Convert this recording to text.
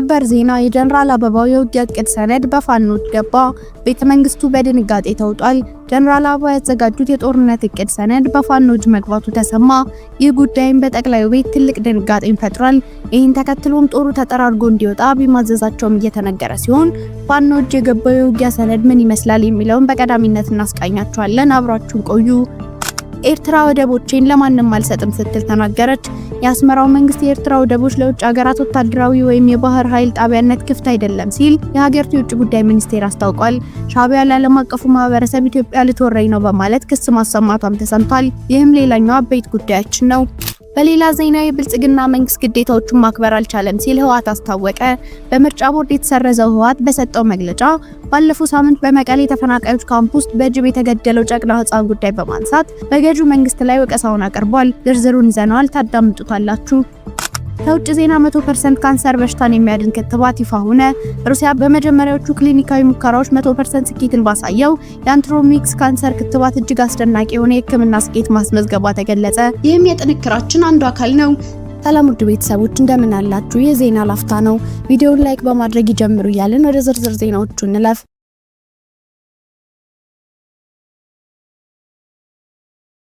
ሰበር ዜና የጀነራል አበባው የውጊያ ዕቅድ ሰነድ በፋኖች ገባ። ቤተ መንግስቱ በድንጋጤ ተውጧል። ጀነራል አበባው ያዘጋጁት የጦርነት ዕቅድ ሰነድ በፋኖች መግባቱ ተሰማ። ይህ ጉዳይም በጠቅላዩ ቤት ትልቅ ድንጋጤን ፈጥሯል። ይህን ተከትሎም ጦሩ ተጠራርጎ እንዲወጣ ቢማዘዛቸውም እየተነገረ ሲሆን ፋኖች የገባው የውጊያ ሰነድ ምን ይመስላል የሚለውን በቀዳሚነት እናስቃኛችኋለን። አብራችሁን ቆዩ። ኤርትራ ወደቦችን ለማንም አልሰጥም ስትል ተናገረች። የአስመራው መንግስት የኤርትራ ወደቦች ለውጭ ሀገራት ወታደራዊ ወይም የባህር ኃይል ጣቢያነት ክፍት አይደለም ሲል የሀገሪቱ የውጭ ጉዳይ ሚኒስቴር አስታውቋል። ሻዕቢያ ለዓለም አቀፉ ማህበረሰብ ኢትዮጵያ ልትወረኝ ነው በማለት ክስ ማሰማቷም ተሰምቷል። ይህም ሌላኛው አበይት ጉዳያችን ነው። በሌላ ዜና የብልጽግና መንግስት ግዴታዎቹን ማክበር አልቻለም ሲል ህወሓት አስታወቀ። በምርጫ ቦርድ የተሰረዘው ህወሓት በሰጠው መግለጫ ባለፈው ሳምንት በመቀሌ ተፈናቃዮች ካምፕ ውስጥ በጅብ የተገደለው ጨቅላ ህፃን ጉዳይ በማንሳት በገዢው መንግስት ላይ ወቀሳውን አቅርቧል። ዝርዝሩን ይዘናል፣ ታዳምጡታላችሁ። ከውጭ ዜና 100% ካንሰር በሽታን የሚያድን ክትባት ይፋ ሆነ። ሩሲያ በመጀመሪያዎቹ ክሊኒካዊ ሙከራዎች 100% ስኬትን ባሳየው የአንትሮሚክስ ካንሰር ክትባት እጅግ አስደናቂ የሆነ የህክምና ስኬት ማስመዝገቧ ተገለጸ። ይህም የጥንክራችን አንዱ አካል ነው። ሰላም ውድ ቤተሰቦች እንደምን አላችሁ? የዜና ላፍታ ነው። ቪዲዮውን ላይክ በማድረግ ይጀምሩ እያልን ወደ ዝርዝር ዜናዎቹ እንለፍ።